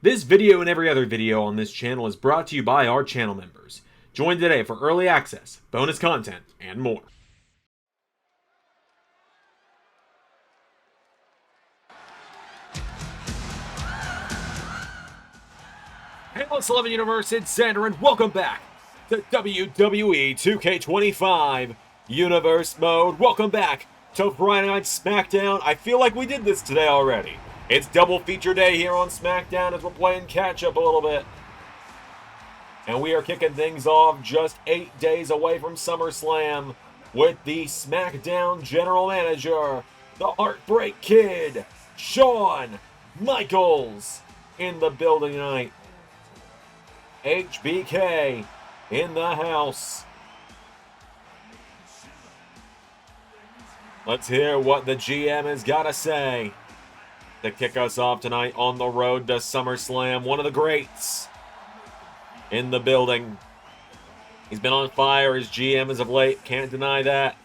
This video and every other video on this channel is brought to you by our channel members. Join today for early access, bonus content, and more. Hey, let's 11 Universe, it's Zander, and welcome back to WWE 2K25 Universe Mode. Welcome back to Friday Night SmackDown. I feel like we did this today already. It's double feature day here on SmackDown as we're playing catch-up a little bit. And we are kicking things off just 8 days away from SummerSlam with the SmackDown General Manager, the Heartbreak Kid, Shawn Michaels, in the building tonight. HBK in the house. Let's hear what the GM has got to say to kick us off tonight on the road to SummerSlam. One of the greats in the building. He's been on fire as GM as of late. Can't deny that.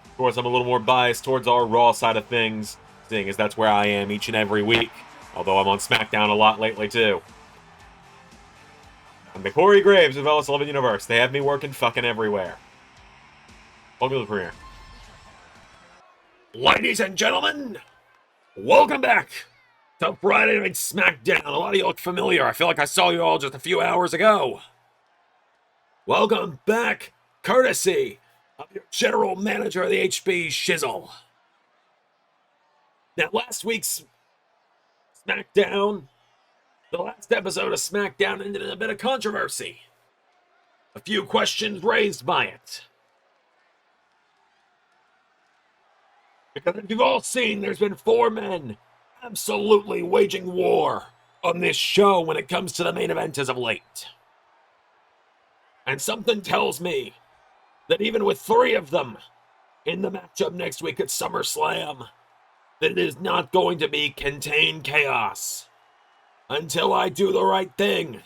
Of course, I'm a little more biased towards our Raw side of things, seeing as that's where I am each and every week. Although I'm on SmackDown a lot lately, too. I'm the Corey Graves of LS11 Universe. They have me working fucking everywhere. Welcome to the premiere. Ladies and gentlemen, welcome back to Friday Night SmackDown. A lot of you look familiar. I feel like I saw you all just a few hours ago. Welcome back, courtesy of your general manager of the HB Shizzle. Now, last week's SmackDown, the last episode of SmackDown, ended in a bit of controversy. A few questions raised by it. Because as you've all seen, there's been 4 men absolutely waging war on this show when it comes to the main event as of late. And something tells me that even with 3 of them in the matchup next week at SummerSlam, that it is not going to be contained chaos until I do the right thing.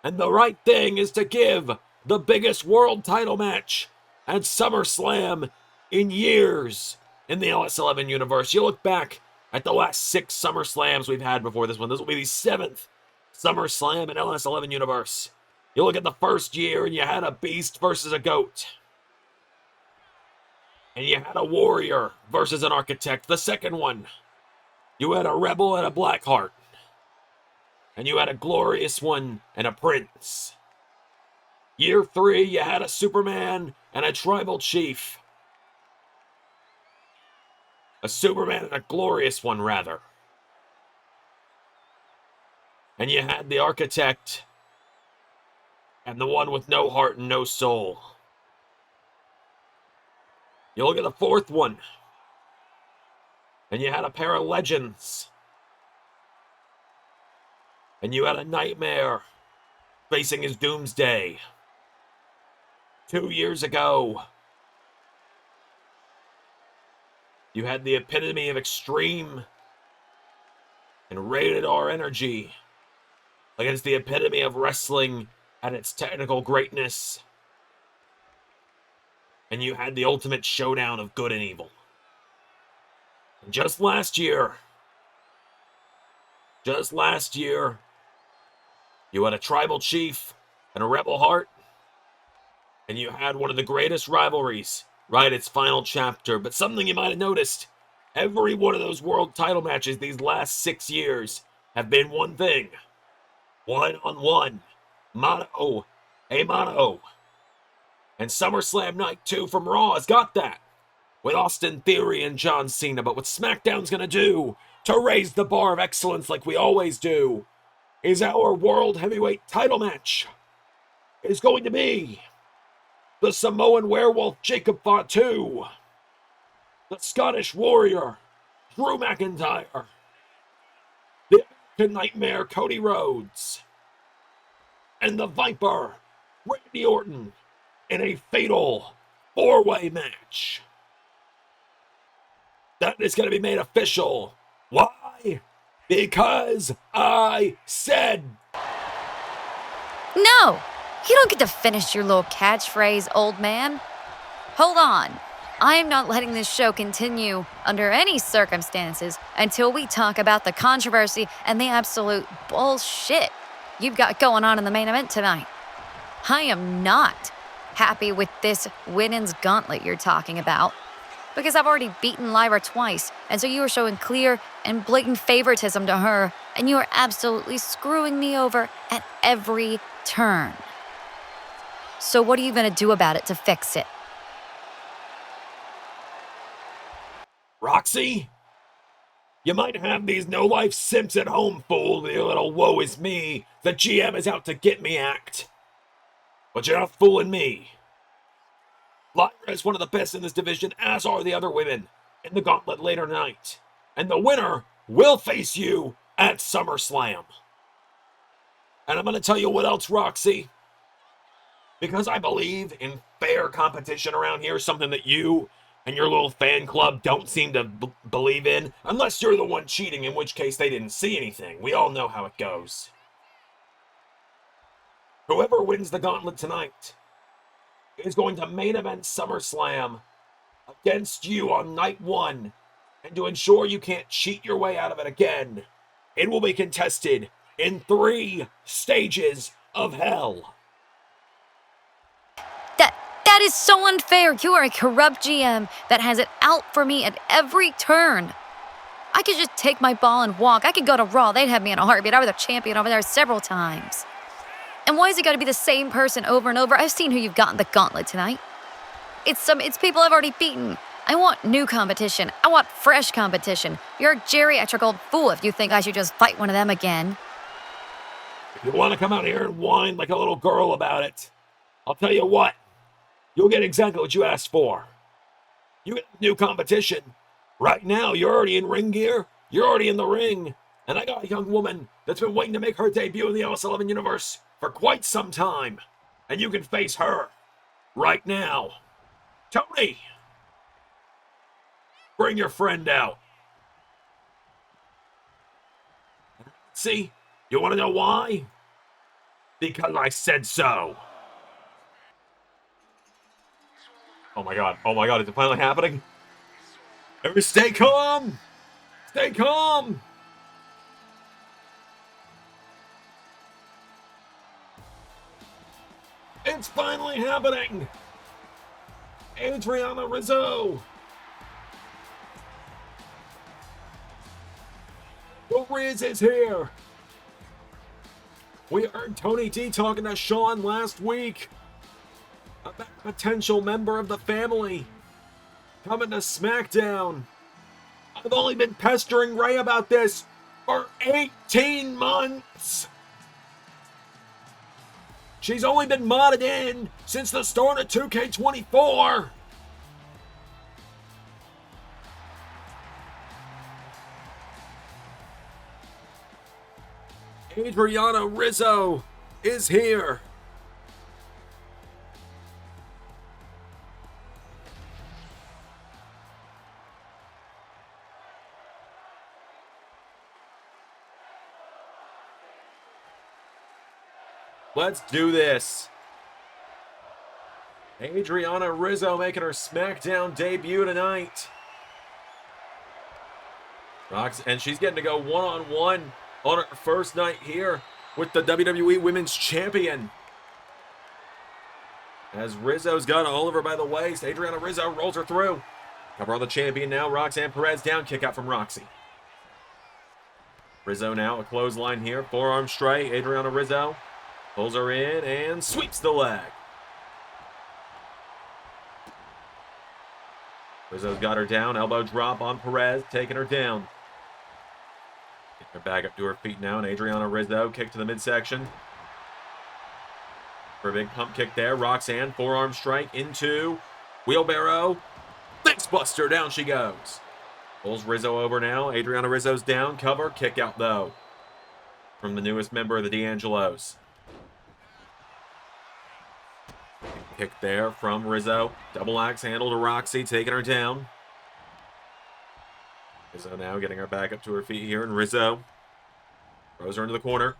And the right thing is to give the biggest world title match at SummerSlam in years in the LS11 universe. You look back at the last 6 SummerSlams we've had before this one. This will be the 7th SummerSlam in LS11 universe. You look at the first year and you had a beast versus a goat. And you had a warrior versus an architect. The second one, you had a rebel and a blackheart. And you had a glorious one and a prince. Year 3, you had a Superman and a tribal chief. A Superman and a glorious one, rather. And you had the architect and the one with no heart and no soul. You look at the 4th one, and you had a pair of legends. And you had a nightmare facing his doomsday. 2 years ago, you had the epitome of extreme and rated R energy against the epitome of wrestling at its technical greatness. And you had the ultimate showdown of good and evil. And just last year, you had a tribal chief and a rebel heart. And you had one of the greatest rivalries right its final chapter. But something you might have noticed, every one of those world title matches these last 6 years have been one thing. One-on-one. Mano a mano. And SummerSlam Night 2 from Raw has got that, with Austin Theory and John Cena. But what SmackDown's gonna do to raise the bar of excellence like we always do is our World Heavyweight title match is going to be the Samoan Werewolf Jacob Fatu, the Scottish Warrior Drew McIntyre, the American Nightmare Cody Rhodes, and the Viper Randy Orton in a fatal 4-way match. That is going to be made official. Why? Because I said. No! You don't get to finish your little catchphrase, old man. Hold on. I am not letting this show continue under any circumstances until we talk about the controversy and the absolute bullshit you've got going on in the main event tonight. I am not happy with this women's gauntlet you're talking about, because I've already beaten Lyra twice, and so you are showing clear and blatant favoritism to her, and you are absolutely screwing me over at every turn. So what are you going to do about it to fix it? Roxy, you might have these no-life simps at home fooled with your little woe is me, the GM is out to get me act. But you're not fooling me. Lyra is one of the best in this division, as are the other women, in the gauntlet later tonight. And the winner will face you at SummerSlam. And I'm going to tell you what else, Roxy. Because I believe in fair competition around here, something that you and your little fan club don't seem to believe in, unless you're the one cheating, in which case they didn't see anything. We all know how it goes. Whoever wins the gauntlet tonight is going to main event SummerSlam against you on night one. And to ensure you can't cheat your way out of it again, it will be contested in 3 stages of hell. That is so unfair. You are a corrupt GM that has it out for me at every turn. I could just take my ball and walk. I could go to Raw. They'd have me in a heartbeat. I was the champion over there several times. And why is it got to be the same person over and over? I've seen who you've got in the gauntlet tonight. It's people I've already beaten. I want new competition. I want fresh competition. You're a geriatric old fool if you think I should just fight one of them again. If you want to come out here and whine like a little girl about it, I'll tell you what. You'll get exactly what you asked for. You get new competition. Right now, you're already in ring gear. You're already in the ring. And I got a young woman that's been waiting to make her debut in the LS11 universe for quite some time. And you can face her right now. Tony, bring your friend out. See, you want to know why? Because I said so. Oh my god, is it finally happening? Everybody stay calm! Stay calm! It's finally happening! Adriana Rizzo! The Riz is here! We heard Tony D talking to Shawn last week about a potential member of the family coming to SmackDown. I've only been pestering Ray about this for 18 months. She's only been modded in since the start of 2K25. Adriana Rizzo is here. Let's do this. Adriana Rizzo making her SmackDown debut tonight. And she's getting to go one-on-one on her first night here with the WWE Women's Champion. As Rizzo's got Oliver by the waist, Adriana Rizzo rolls her through. Cover on the champion now. Roxanne Perez down. Kick out from Roxy. Rizzo now a clothesline here. Forearm strike. Adriana Rizzo pulls her in and sweeps the leg. Rizzo's got her down. Elbow drop on Perez, taking her down. Getting her back up to her feet now, and Adriana Rizzo kick to the midsection. For a big pump kick there. Roxanne, forearm strike into wheelbarrow. Face buster, down she goes. Pulls Rizzo over now. Adriana Rizzo's down. Cover, kick out though. From the newest member of the D'Angelos. Kick there from Rizzo. Double axe handle to Roxy, taking her down. Rizzo now getting her back up to her feet here, and Rizzo throws her into the corner.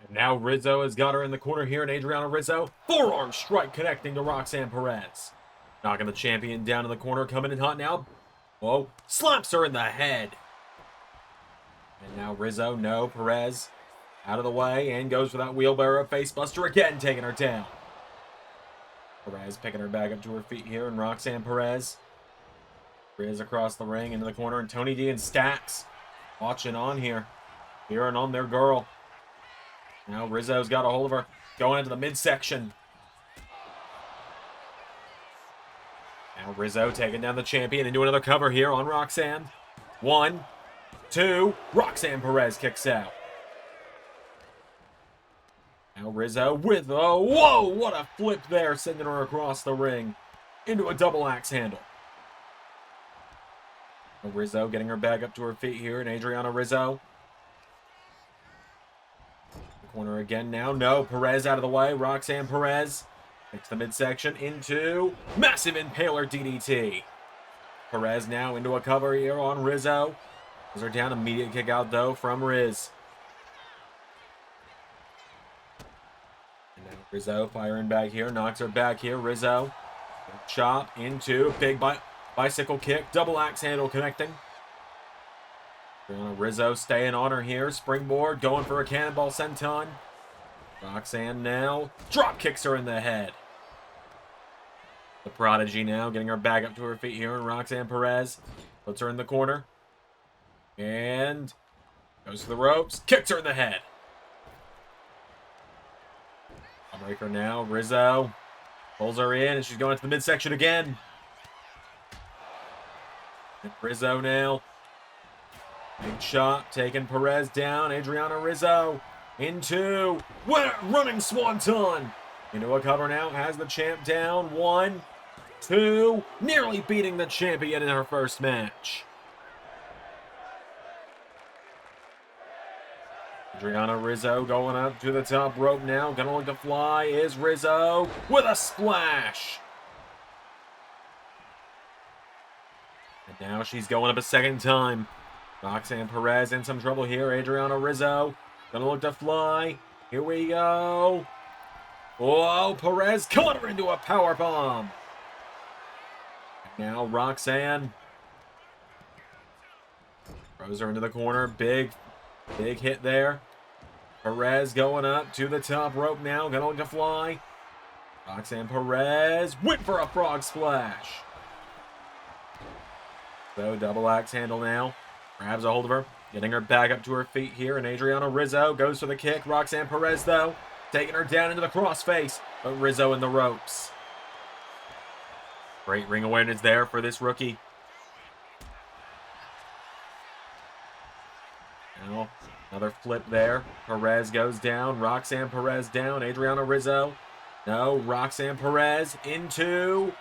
And now Rizzo has got her in the corner here, and Adriana Rizzo, forearm strike connecting to Roxanne Perez. Knocking the champion down in the corner, coming in hot now. Whoa, slaps her in the head. And now Rizzo, no, Perez out of the way and goes for that wheelbarrow facebuster again, taking her down. Perez picking her back up to her feet here, and Roxanne Perez. Riz across the ring into the corner, and Tony D and Stacks watching on here. Hearing on their girl. Now Rizzo's got a hold of her, going into the midsection. Now Rizzo taking down the champion into another cover here on Roxanne. 1, 2, Roxanne Perez kicks out. Now Rizzo with a, whoa, what a flip there, sending her across the ring into a double axe handle. Now Rizzo getting her back up to her feet here, and Adriana Rizzo. The corner again now, no, Perez out of the way, Roxanne Perez. Takes the midsection into massive impaler DDT. Perez now into a cover here on Rizzo. Those are down, immediate kick out though from Riz. And now Rizzo firing back here, knocks her back here. Rizzo, chop into big bicycle kick, double axe handle connecting. Rizzo staying on her here, springboard, going for a cannonball senton. Roxanne now drop kicks her in the head. The Prodigy now getting her back up to her feet here, and Roxanne Perez puts her in the corner and goes to the ropes, kicks her in the head. Breaker now, Rizzo pulls her in, and she's going to the midsection again. And Rizzo now, big shot, taking Perez down. Adriana Rizzo into running swanton. Into a cover now, has the champ down. 1, 2, nearly beating the champion in her first match. Adriana Rizzo going up to the top rope now. Gonna look to fly is Rizzo with a splash. And now she's going up a second time. Roxanne Perez in some trouble here. Adriana Rizzo gonna look to fly. Here we go. Whoa, Perez caught her into a powerbomb. Now Roxanne throws her into the corner. Big hit there. Perez going up to the top rope now. Gonna look to fly. Roxanne Perez went for a frog splash. So double axe handle now. Grabs a hold of her. Getting her back up to her feet here. And Adriana Rizzo goes for the kick. Roxanne Perez, though, taking her down into the crossface. But Rizzo in the ropes. Great ring awareness there for this rookie. Now, another flip there. Perez goes down. Roxanne Perez down. Adriana Rizzo. No, Roxanne Perez into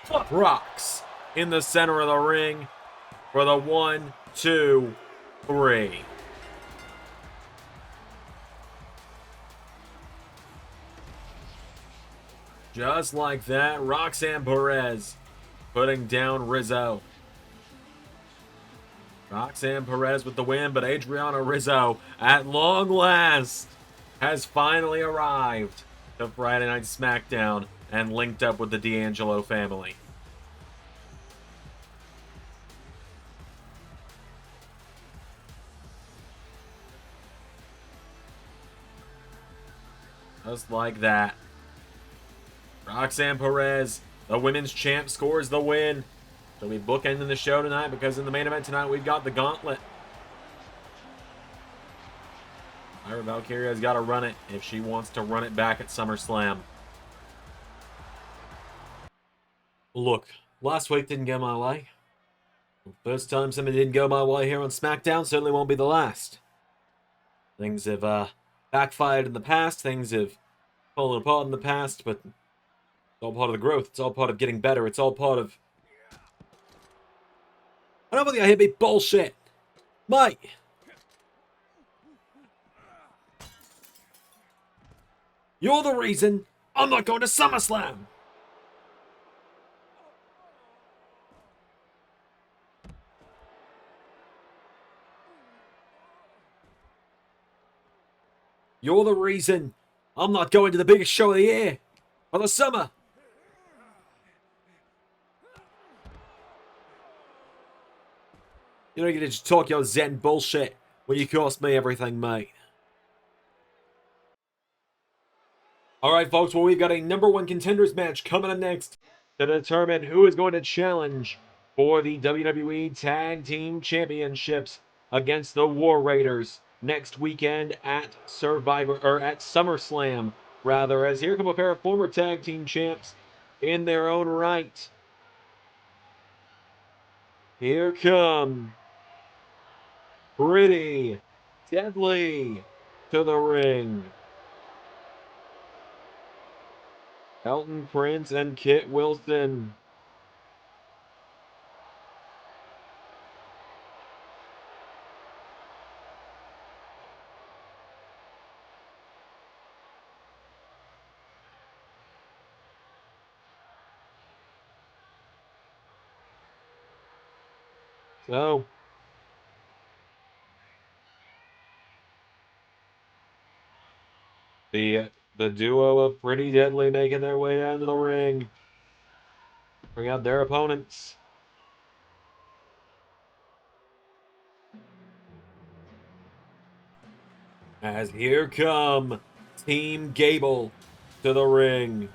flip rocks in the center of the ring for the 1, 2, 3. Just like that, Roxanne Perez putting down Rizzo. Roxanne Perez with the win, but Adriana Rizzo, at long last, has finally arrived to Friday Night SmackDown and linked up with the D'Angelo family. Just like that. Roxanne Perez, the women's champ, scores the win. So we bookending the show tonight because in the main event tonight we've got the gauntlet. Lyra Valkyria has got to run it if she wants to run it back at SummerSlam. Look, last week didn't go my way. First time something didn't go my way here on SmackDown, certainly won't be the last. Things have backfired in the past, things have fallen apart in the past, but it's all part of the growth, it's all part of getting better, it's all part of... I don't believe I hit me bullshit. Mike. You're the reason I'm not going to SummerSlam. You're the reason I'm not going to the biggest show of the year for the summer. You don't get to just talk your Zen bullshit when you cost me everything, mate. Alright, folks, well, we've got a #1 contenders match coming up next to determine who is going to challenge for the WWE Tag Team Championships against the War Raiders next weekend at SummerSlam, rather, as here come a pair of former tag team champs in their own right. Here come Pretty Deadly to the ring. Elton Prince and Kit Wilson. So, the duo of Pretty Deadly making their way down to the ring. Bring out their opponents. As here come Team Gable to the ring.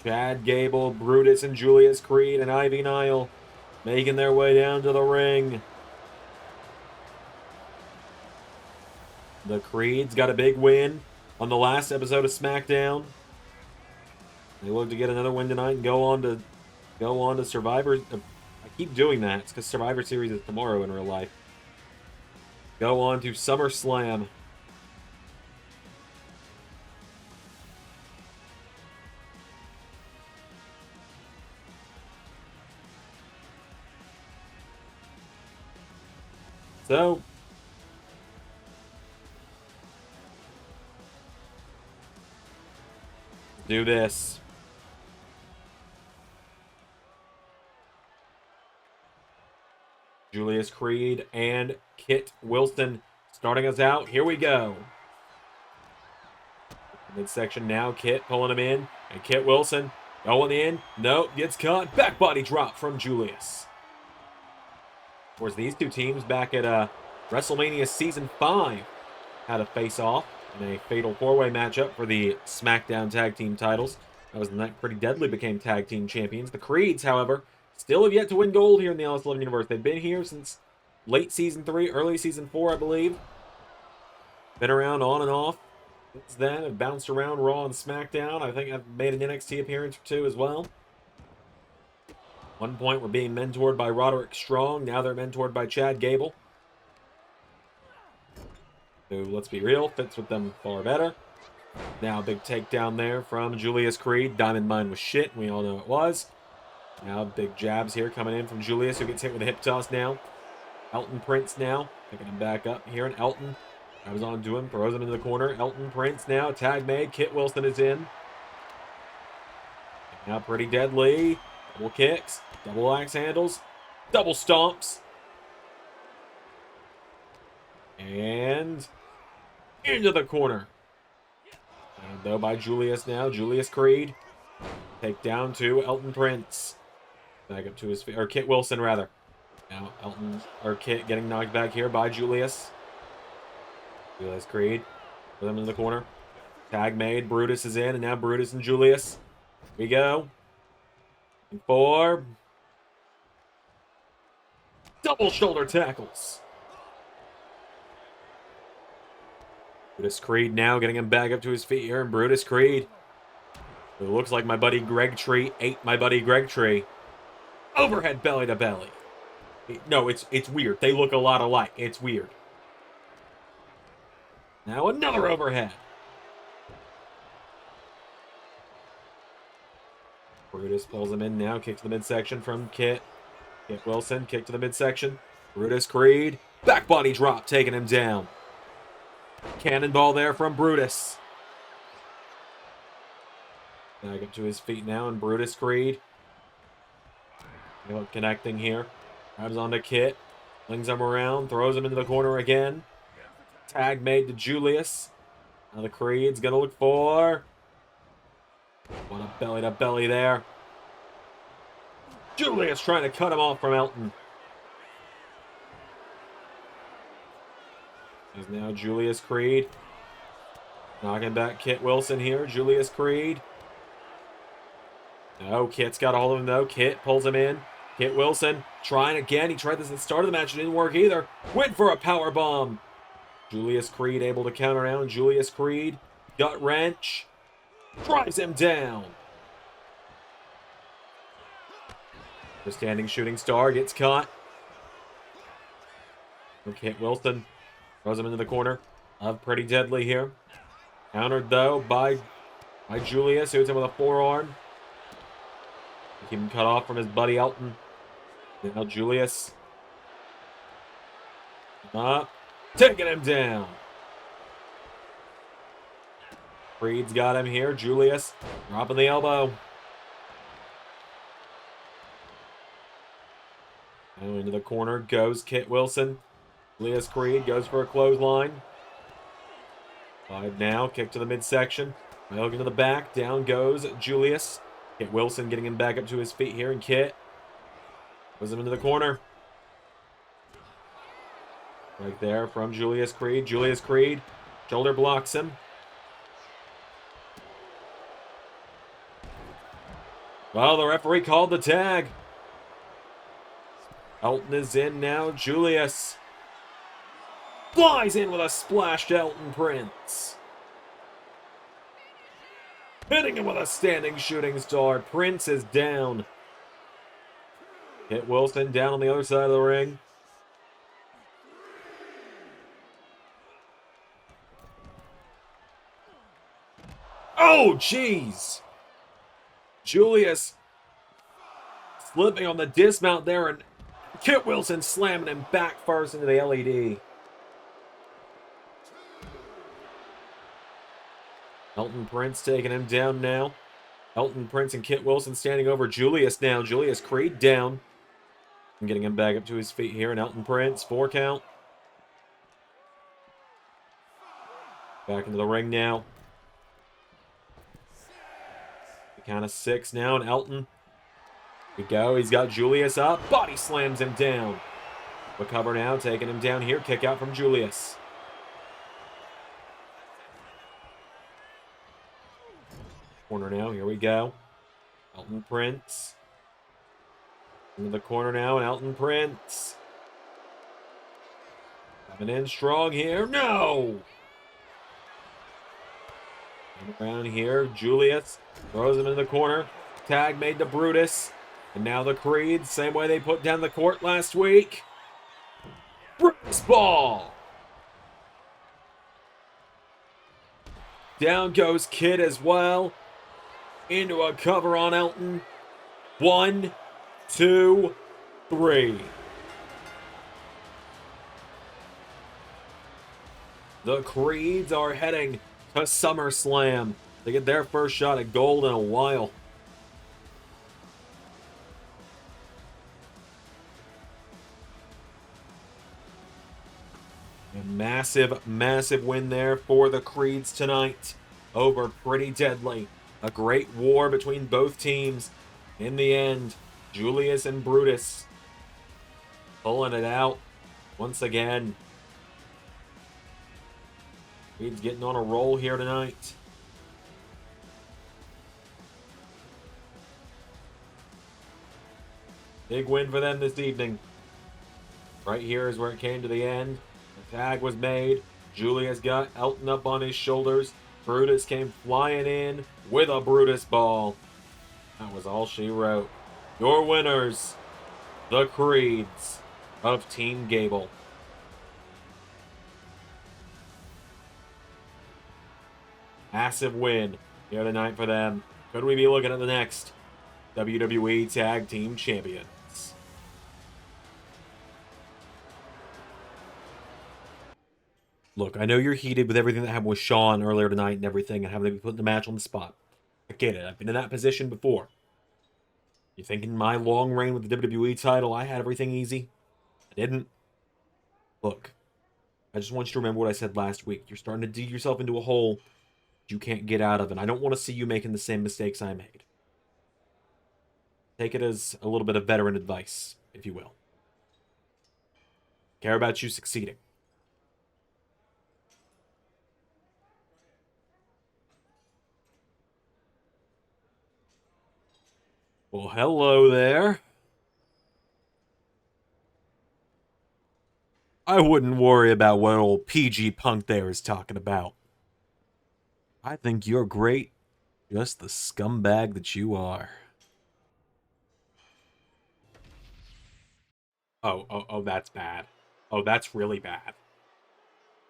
Chad Gable, Brutus, and Julius Creed and Ivy Nile making their way down to the ring. The Creeds got a big win on the last episode of SmackDown. They look to get another win tonight and go on to Survivor. I keep doing that. It's because Survivor Series is tomorrow in real life. Go on to SummerSlam. So, do this. Julius Creed and Kit Wilson starting us out. Here we go. Midsection now. Kit pulling him in. And Kit Wilson going in. Nope, gets caught. Back body drop from Julius. Of course, these two teams back at WrestleMania Season 5 had a face-off in a fatal four-way matchup for the SmackDown Tag Team titles. That was the night Pretty Deadly became Tag Team Champions. The Creeds, however, still have yet to win gold here in the LS11 universe. They've been here since late Season 3, early Season 4, I believe. Been around on and off since then. Have bounced around Raw and SmackDown. I think I've made an NXT appearance or two as well. One point, we're being mentored by Roderick Strong. Now they're mentored by Chad Gable, who, let's be real, fits with them far better. Now, big takedown there from Julius Creed. Diamond Mine was shit. We all know it was. Now, big jabs here coming in from Julius, who gets hit with a hip toss now. Elton Prince now, picking him back up here. And Elton grabs onto him, throws him into the corner. Elton Prince now, tag made. Kit Wilson is in. Now, Pretty Deadly. Double kicks, double axe handles, double stomps. And into the corner. And though by Julius now, Julius Creed. Take down to Elton Prince. Back up to his feet, or Kit Wilson rather. Now Kit getting knocked back here by Julius. Julius Creed. Put them in the corner. Tag made, Brutus is in, and now Brutus and Julius. Here we go. 4 double shoulder tackles. Brutus Creed now getting him back up to his feet here, and Brutus Creed, who looks like my buddy Greg Tree, ate my buddy Greg Tree. Overhead belly to belly. No, it's weird. They look a lot alike. It's weird. Now another overhead. Brutus pulls him in now. Kick to the midsection from Kit. Kit Wilson. Kick to the midsection. Brutus Creed. Back body drop. Taking him down. Cannonball there from Brutus. Back up to his feet now. And Brutus Creed. Connecting here. Grabs onto Kit. Flings him around. Throws him into the corner again. Tag made to Julius. Now the Creed's going to look for... What a belly to belly there. Julius trying to cut him off from Elton. Is now Julius Creed. Knocking back Kit Wilson here. Julius Creed. No, Kit's got a hold of him though. Kit pulls him in. Kit Wilson trying again. He tried this at the start of the match. It didn't work either. Went for a power bomb. Julius Creed able to counter out. Julius Creed. Gut wrench. Drives him down. The standing shooting star gets caught. Kit Wilson throws him into the corner. Pretty deadly here. Countered though by Julius. Hits him with a forearm. Keep him cut off from his buddy Elton. Now Julius. Taking him down. Creed's got him here. Julius dropping the elbow. Now into the corner goes Kit Wilson. Julius Creed goes for a clothesline. 5 now. Kick to the midsection. Hook into the back. Down goes Julius. Kit Wilson getting him back up to his feet here. And Kit puts him into the corner. Right there from Julius Creed. Julius Creed. Shoulder blocks him. Well, the referee called the tag. Elton is in now. Julius flies in with a splash to Elton Prince. Hitting him with a standing shooting star. Prince is down. Kit Wilson down on the other side of the ring. Oh, jeez. Julius slipping on the dismount there, and Kit Wilson slamming him back first into the LED. Elton Prince taking him down now. Elton Prince and Kit Wilson standing over Julius now. Julius Creed down. And getting him back up to his feet here. And Elton Prince, 4 count. Back into the ring now. The count of 6 now. And Elton. Here we go. He's got Julius up. Body slams him down. Recover now. Taking him down here. Kick out from Julius. Corner now, here we go. Elton Prince. Into the corner now, and Elton Prince. Coming in strong here. No! And around here, Julius throws him into the corner. Tag made to Brutus. And now the Creed, same way they put down the court last week. Brutus ball! Down goes Kid as well. Into a cover on Elton. 1, 2, 3. The Creeds are heading to SummerSlam. They get their first shot at gold in a while. A massive, massive win there for the Creeds tonight over Pretty Deadly. A great war between both teams. In the end, Julius and Brutus pulling it out once again. Creed's getting on a roll here tonight. Big win for them this evening. Right here is where it came to the end. The tag was made. Julius got Elton up on his shoulders. Brutus came flying in with a Brutus ball. That was all she wrote. Your winners, the Creeds of Team Gable. Massive win here tonight for them. Could we be looking at the next WWE Tag Team Champions? Look, I know you're heated with everything that happened with Shawn earlier tonight and everything, and having to be putting the match on the spot. I get it. I've been in that position before. You think in my long reign with the WWE title, I had everything easy? I didn't. Look, I just want you to remember what I said last week. You're starting to dig yourself into a hole you can't get out of, and I don't want to see you making the same mistakes I made. Take it as a little bit of veteran advice, if you will. Care about you succeeding. Well, hello there. I wouldn't worry about what old PG Punk there is talking about. I think you're great, just the scumbag that you are. Oh, that's bad. Oh, that's really bad.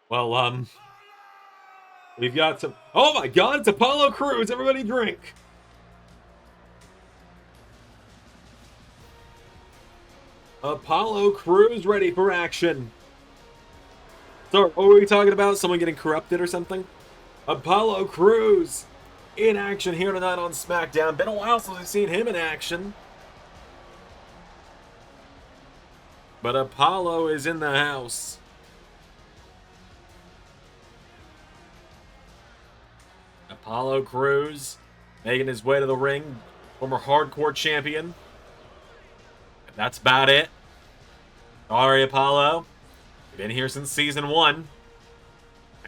Well, we've got some... Oh my god, it's Apollo Crews! Everybody drink! Apollo Crews ready for action. Sorry, what were we talking about? Someone getting corrupted or something? Apollo Crews in action here tonight on SmackDown. Been a while since we've seen him in action. But Apollo is in the house. Apollo Crews making his way to the ring. Former hardcore champion. That's about it. Sorry, Apollo. You've been here since season 1.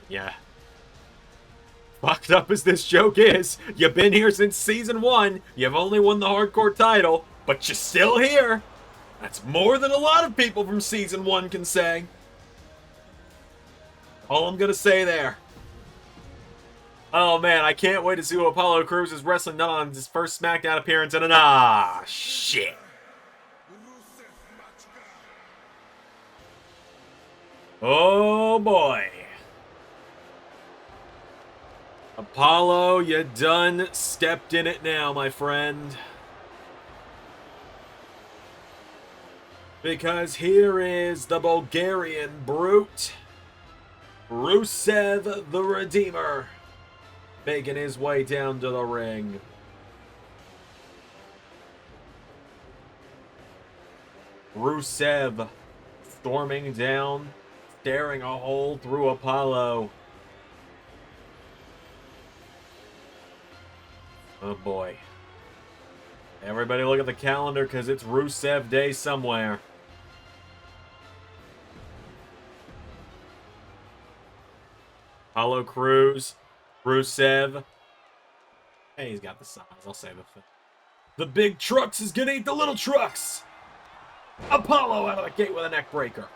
Yeah. Fucked up as this joke is, you've been here since season 1. You've only won the hardcore title, but you're still here. That's more than a lot of people from season 1 can say. All I'm gonna say there. Oh man, I can't wait to see what Apollo Crews is wrestling on his first SmackDown appearance in an shit. Oh boy. Apollo, you done stepped in it now, my friend. Because here is the Bulgarian brute, Rusev the Redeemer, making his way down to the ring. Rusev storming down, staring a hole through Apollo. Oh boy. Everybody look at the calendar because it's Rusev Day somewhere. Apollo Crews, Rusev. Hey, he's got the size. I'll save it. The big trucks is gonna eat the little trucks. Apollo out of the gate with a neck breaker.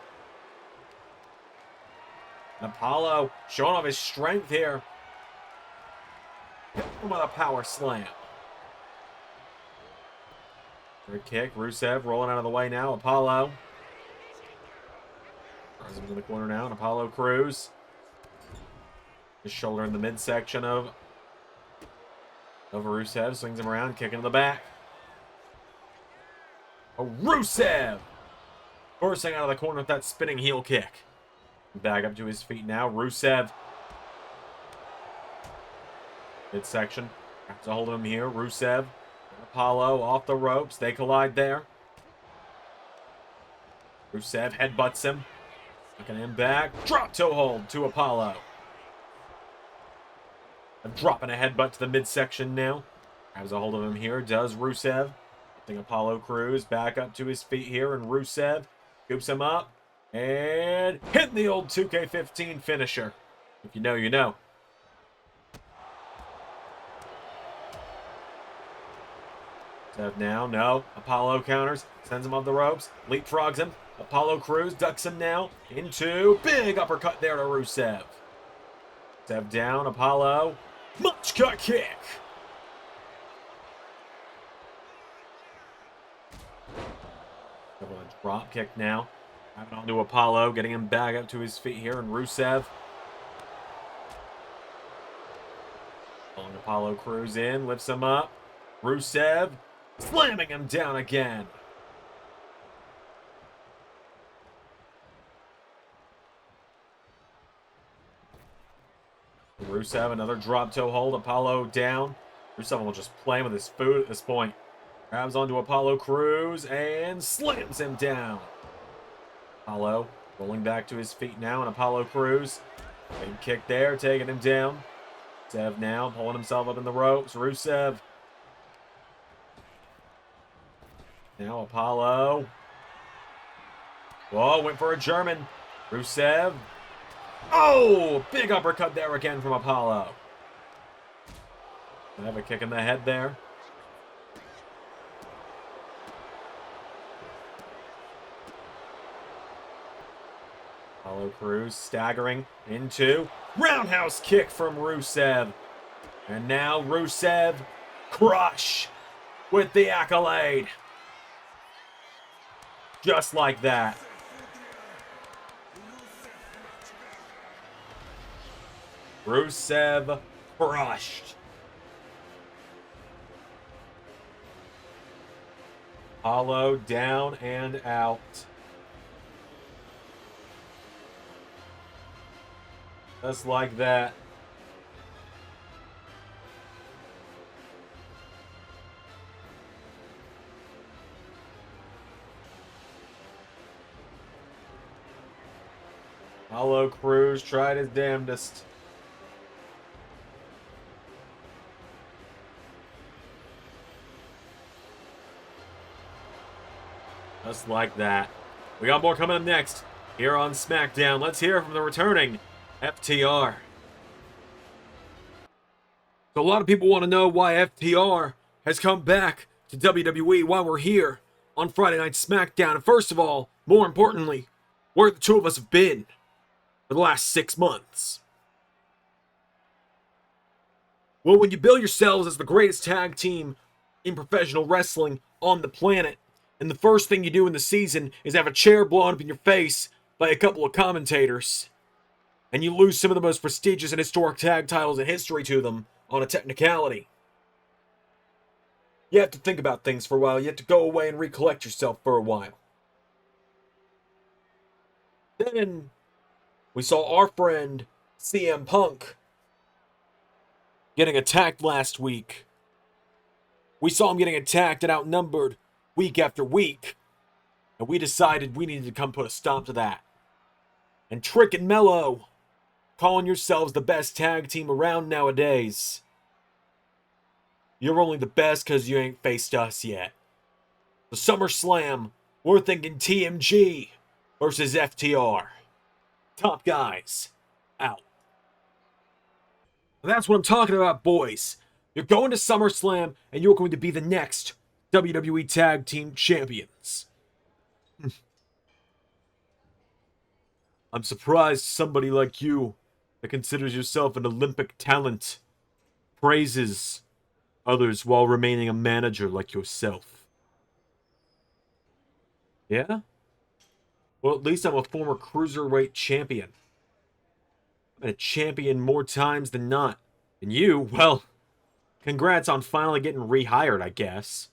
Apollo showing off his strength here. Hit him with a power slam. Good kick. Rusev rolling out of the way now. Apollo. Throws him to the corner now. And Apollo Crews. His shoulder in the midsection of Rusev. Swings him around. Kicking to the back. Rusev! Bursting out of the corner with that spinning heel kick. Back up to his feet now. Rusev. Midsection. Has a hold of him here. Rusev. Apollo off the ropes. They collide there. Rusev headbutts him. Looking him back. Drop toe hold to Apollo. I'm dropping a headbutt to the midsection now. Grabs a hold of him here. Does Rusev. Lifting Apollo Crews back up to his feet here. And Rusev scoops him up. And hitting the old 2K15 finisher. If you know, you know. Rusev now, no. Apollo counters, sends him off the ropes, leapfrogs him. Apollo Crews ducks him now into big uppercut there to Rusev. Rusev down, Apollo, much cut kick. Double a drop kick now. Having on to Apollo, getting him back up to his feet here, and Rusev. Pulling Apollo Crews in, lifts him up. Rusev slamming him down again. Rusev, another drop toe hold. Apollo down. Rusev will just play with his food at this point. Grabs onto Apollo Crews and slams him down. Apollo rolling back to his feet now, and Apollo Crews. Big kick there, taking him down. Rusev now pulling himself up in the ropes. Rusev. Now Apollo. Whoa, went for a German. Rusev. Oh, big uppercut there again from Apollo. I have a kick in the head there. Apollo Crews staggering into roundhouse kick from Rusev. And now Rusev crush with the accolade. Just like that. Rusev crushed. Apollo down and out. Just like that. Apollo Crews tried his damnedest. Just like that. We got more coming up next here on SmackDown. Let's hear from the returning FTR. So a lot of people want to know why FTR has come back to WWE while we're here on Friday Night SmackDown. And first of all, more importantly, where the two of us have been for the last 6 months. Well, when you bill yourselves as the greatest tag team in professional wrestling on the planet, and the first thing you do in the season is have a chair blown up in your face by a couple of commentators, and you lose some of the most prestigious and historic tag titles in history to them on a technicality, you have to think about things for a while. You have to go away and recollect yourself for a while. Then we saw our friend CM Punk getting attacked last week. We saw him getting attacked and outnumbered week after week, and we decided we needed to come put a stop to that. And Trick and Mello, calling yourselves the best tag team around nowadays, you're only the best because you ain't faced us yet. The SummerSlam, we're thinking TMG versus FTR. Top guys, out. And that's what I'm talking about, boys. You're going to SummerSlam, and you're going to be the next WWE Tag Team Champions. I'm surprised somebody like you, that considers yourself an Olympic talent, praises others while remaining a manager like yourself. Yeah? Well, at least I'm a former cruiserweight champion. I'm a champion more times than not. And you, well, congrats on finally getting rehired, I guess.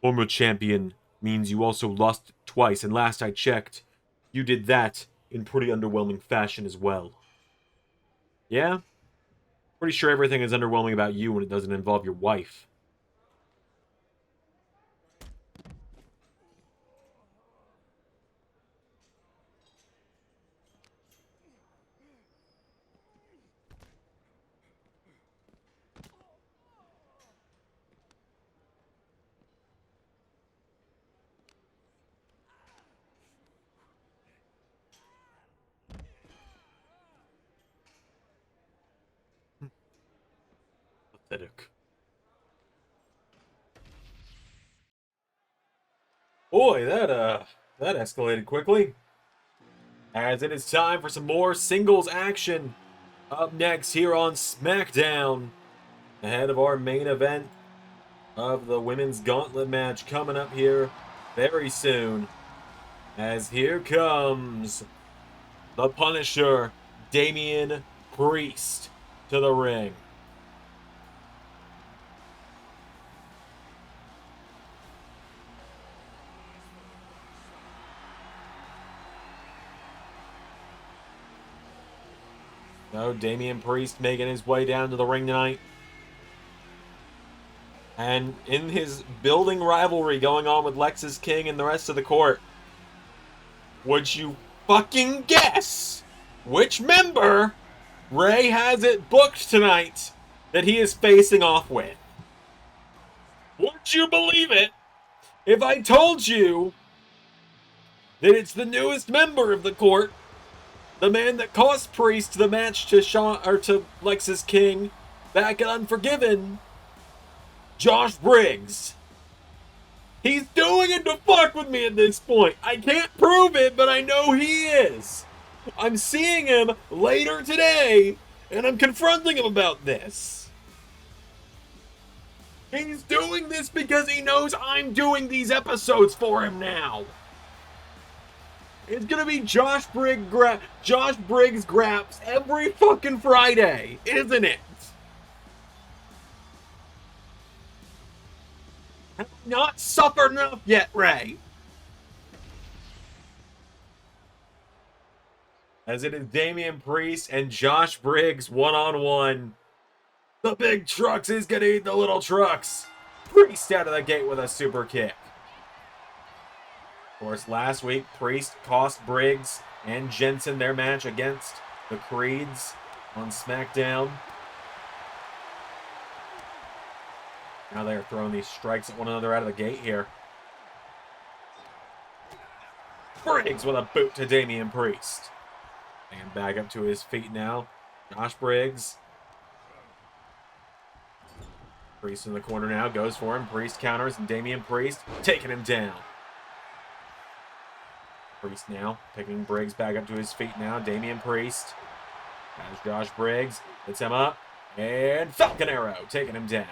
Former champion means you also lost twice, and last I checked, you did that in pretty underwhelming fashion as well. Yeah? Pretty sure everything is underwhelming about you when it doesn't involve your wife. Pathetic. Boy, that escalated quickly. As it is time for some more singles action. Up next here on SmackDown, ahead of our main event of the women's gauntlet match coming up here very soon. As here comes the Punisher, Damian Priest, to the ring. So Damian Priest making his way down to the ring tonight. And in his building rivalry going on with Lexis King and the rest of the court, would you fucking guess which member Ray has it booked tonight that he is facing off with? Would you believe it if I told you that it's the newest member of the court, the man that cost Priest the match to Lexus King back at Unforgiven, Josh Briggs. He's doing it to fuck with me at this point. I can't prove it, but I know he is. I'm seeing him later today, and I'm confronting him about this. He's doing this because he knows I'm doing these episodes for him now. It's gonna be Josh Briggs Graps every fucking Friday, isn't it? Have I not suffered enough yet, Ray? As it is Damian Priest and Josh Briggs one-on-one. The big trucks is gonna eat the little trucks. Priest out of the gate with a super kick. Of course, last week, Priest cost Briggs and Jensen their match against the Creeds on SmackDown. Now they're throwing these strikes at one another out of the gate here. Briggs with a boot to Damian Priest. And back up to his feet now. Josh Briggs. Priest in the corner now, goes for him. Priest counters, and Damian Priest taking him down. Priest now, picking Briggs back up to his feet now. Damian Priest has Josh Briggs, hits him up, and Falcon Arrow taking him down.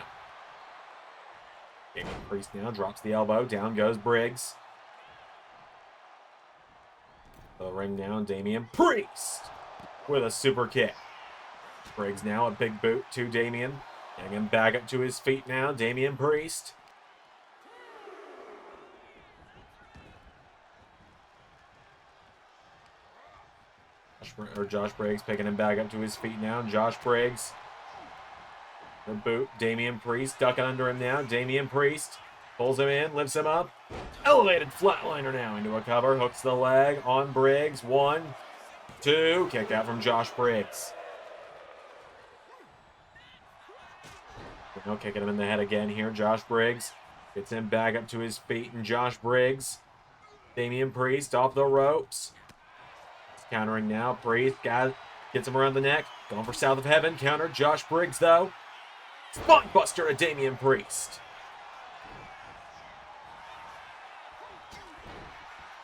Damian Priest now drops the elbow, down goes Briggs. The ring down, Damian Priest with a super kick. Briggs now, a big boot to Damian. Getting him back up to his feet now, Damian Priest. Josh Briggs picking him back up to his feet now. Josh Briggs. The boot. Damian Priest ducking under him now. Damian Priest pulls him in, lifts him up. Elevated flatliner now into a cover. Hooks the leg on Briggs. 1, 2. Kick out from Josh Briggs. Now kicking him in the head again here. Josh Briggs gets him back up to his feet. And Josh Briggs. Damian Priest off the ropes. Countering now. Priest gets him around the neck. Going for South of Heaven. Counter. Josh Briggs, though. Spinebuster to Damian Priest.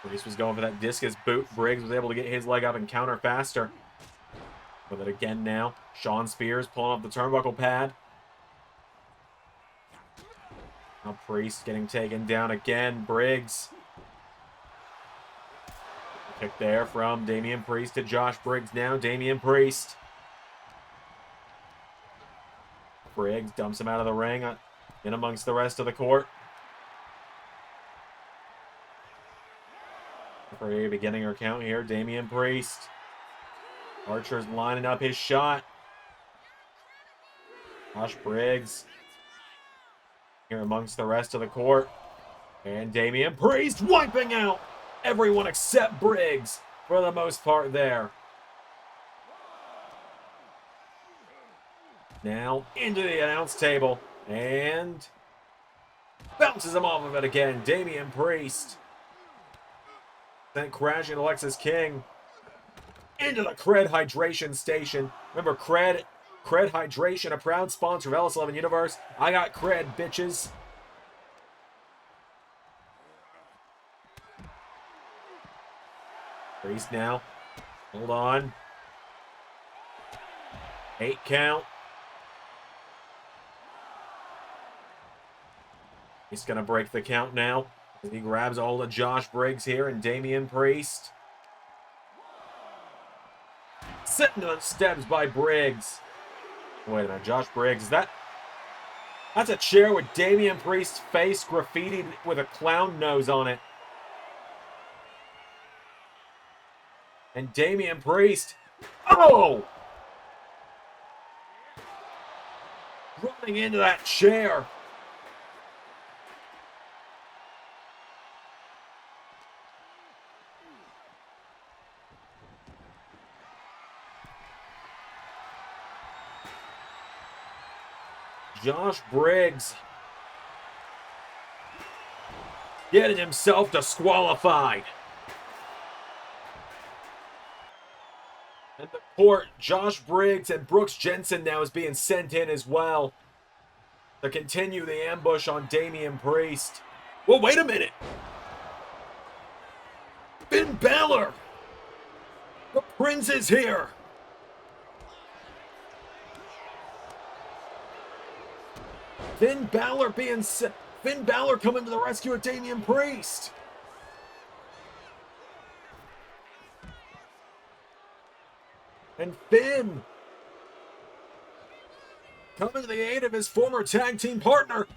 Priest was going for that discus boot. Briggs was able to get his leg up and counter faster. With it again now. Shawn Spears pulling up the turnbuckle pad. Now Priest getting taken down again. Briggs. Kick there from Damian Priest to Josh Briggs now. Damian Priest. Briggs dumps him out of the ring in amongst the rest of the court. Referee beginning her count here. Damian Priest. Archer's lining up his shot. Josh Briggs here amongst the rest of the court. And Damian Priest wiping out everyone except Briggs for the most part there. Now into the announce table and bounces him off of it again. Damian Priest then crashing Lexus King into the Cred Hydration Station. Remember, Cred Hydration, a proud sponsor of LS11 Universe. I got Cred, bitches. Priest now. Hold on. 8 count. He's going to break the count now. He grabs a hold of Josh Briggs here and Damian Priest. Sitting on steps by Briggs. Wait a minute, Josh Briggs, that's a chair with Damian Priest's face graffitied with a clown nose on it. And Damian Priest, oh! Running into that chair. Josh Briggs getting himself disqualified. And the court, Josh Briggs and Brooks Jensen now is being sent in as well to continue the ambush on Damian Priest. Well, wait a minute. Finn Balor. The Prince is here. Finn Balor coming to the rescue of Damian Priest. And Finn coming to the aid of his former tag team partner.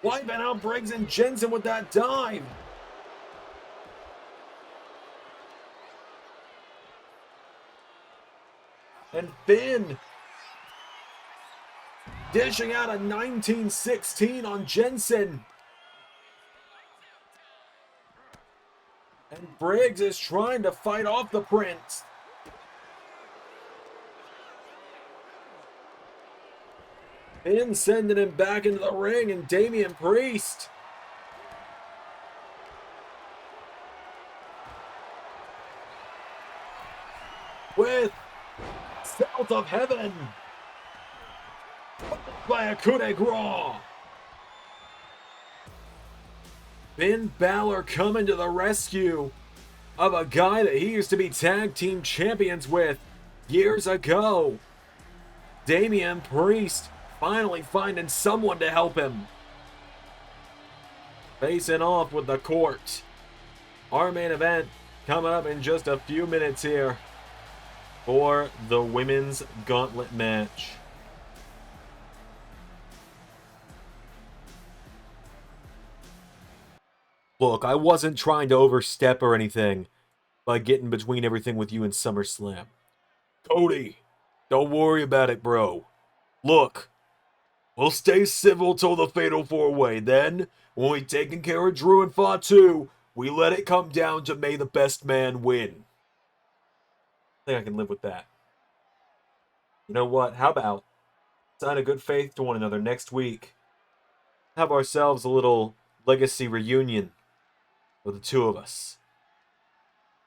Wiping out Briggs and Jensen with that dive. And Finn dishing out a 1916 on Jensen. And Briggs is trying to fight off the Prince. Finn sending him back into the ring, and Damian Priest with South of Heaven by a coup de grace. Finn Balor coming to the rescue of a guy that he used to be tag team champions with years ago. Damian Priest finally finding someone to help him. Facing off with the court. Our main event coming up in just a few minutes here for the women's gauntlet match. Look, I wasn't trying to overstep or anything by getting between everything with you in SummerSlam. Cody, don't worry about it, bro. Look, we'll stay civil till the Fatal 4-Way. Then, when we've taken care of Drew and Fatu, we let it come down to may the best man win. I think I can live with that. You know what? How about sign a good faith to one another next week? Have ourselves a little legacy reunion with the two of us.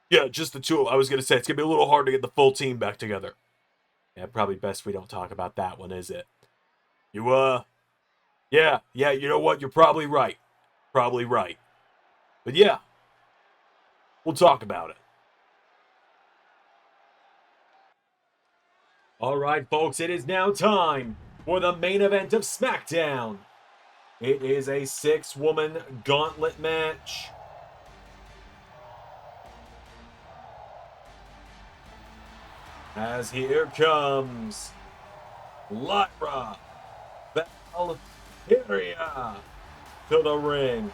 Yeah, just the two of us. I was going to say, it's going to be a little hard to get the full team back together. Yeah, probably best we don't talk about that one, is it? Yeah, you know what? You're probably right. Probably right. But yeah, we'll talk about it. All right, folks, it is now time for the main event of SmackDown. It is a 6-woman gauntlet match. As here comes Lyra Valkyria to the ring.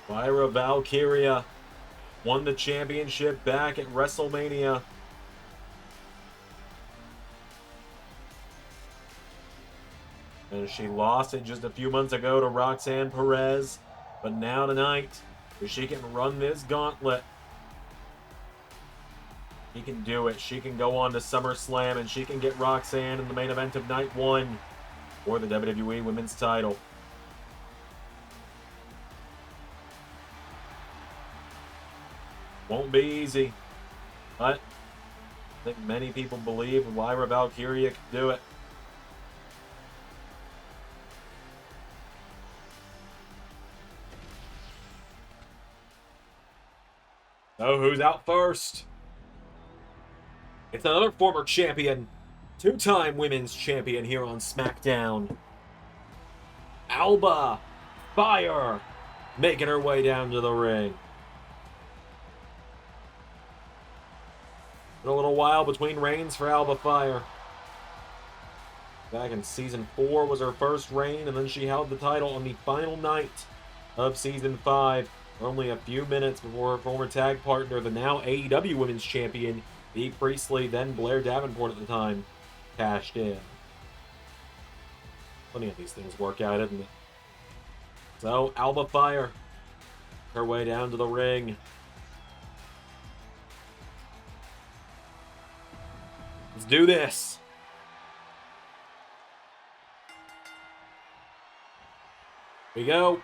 Lyra Valkyria won the championship back at WrestleMania. And she lost it just a few months ago to Roxanne Perez. But now tonight, if she can run this gauntlet, she can do it. She can go on to SummerSlam and she can get Roxanne in the main event of night 1 for the WWE Women's title. Won't be easy, but I think many people believe Lyra Valkyria can do it. So who's out first? It's another former champion, 2-time women's champion here on SmackDown. Alba Fire making her way down to the ring. Been a little while between reigns for Alba Fire. Back in Season 4 was her first reign, and then she held the title on the final night of Season 5. Only a few minutes before her former tag partner, the now AEW Women's Champion, Bea Priestley, then Blair Davenport at the time, cashed in. Funny how these things work out, isn't it? So, Alba Fire Her way down to the ring. Let's do this. Here we go.